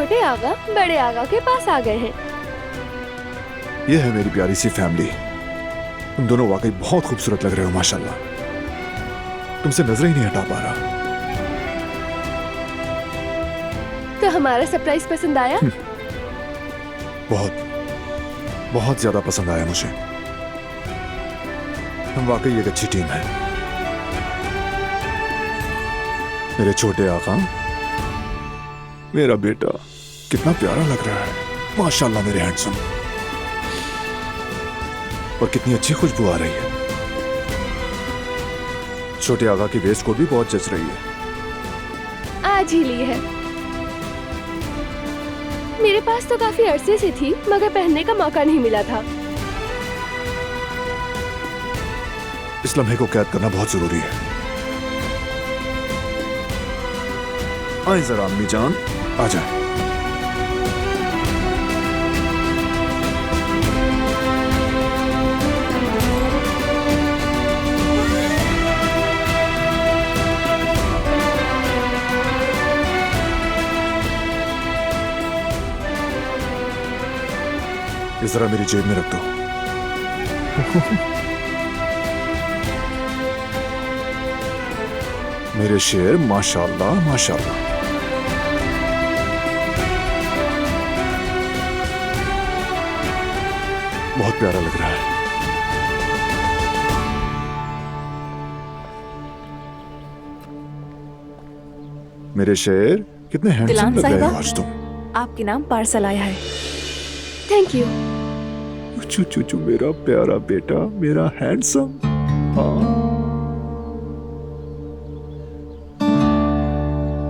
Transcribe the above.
छोटे आगा बड़े आगा के पास आ गए हैं। ये है मेरी प्यारी सी फैमिली। तुम दोनों वाकई बहुत खूबसूरत लग रहे हो माशाल्लाह। तुमसे नजरें ही नहीं हटा पा रहा। तो हमारा सरप्राइज पसंद आया? बहुत बहुत ज्यादा पसंद आया मुझे। हम वाकई एक अच्छी टीम है। मेरे छोटे आका, मेरा बेटा कितना प्यारा लग रहा है माशाल्लाह। मेरे हैंडसम, और कितनी अच्छी खुशबू आ रही है। छोटे आका की वेस्ट कोट भी बहुत जच रही है। आज ही ली है। मेरे पास तो काफी अरसे से थी मगर पहनने का मौका नहीं मिला था। इस लम्हे को कैद करना बहुत जरूरी है। आए जरा अम्मी जान, आ जाए। इस जरा मेरी जेब में रख दो। मेरे शेर माशाल्लाह माशाल्लाह। बहुत प्यारा लग रहा है। मेरे शेर कितने हैंडसम लग रहे हो आज तुम। आपके नाम पार्सल आया है। Thank you. चू चू चू, मेरा प्यारा बेटा, मेरा हैंडसम। हाँ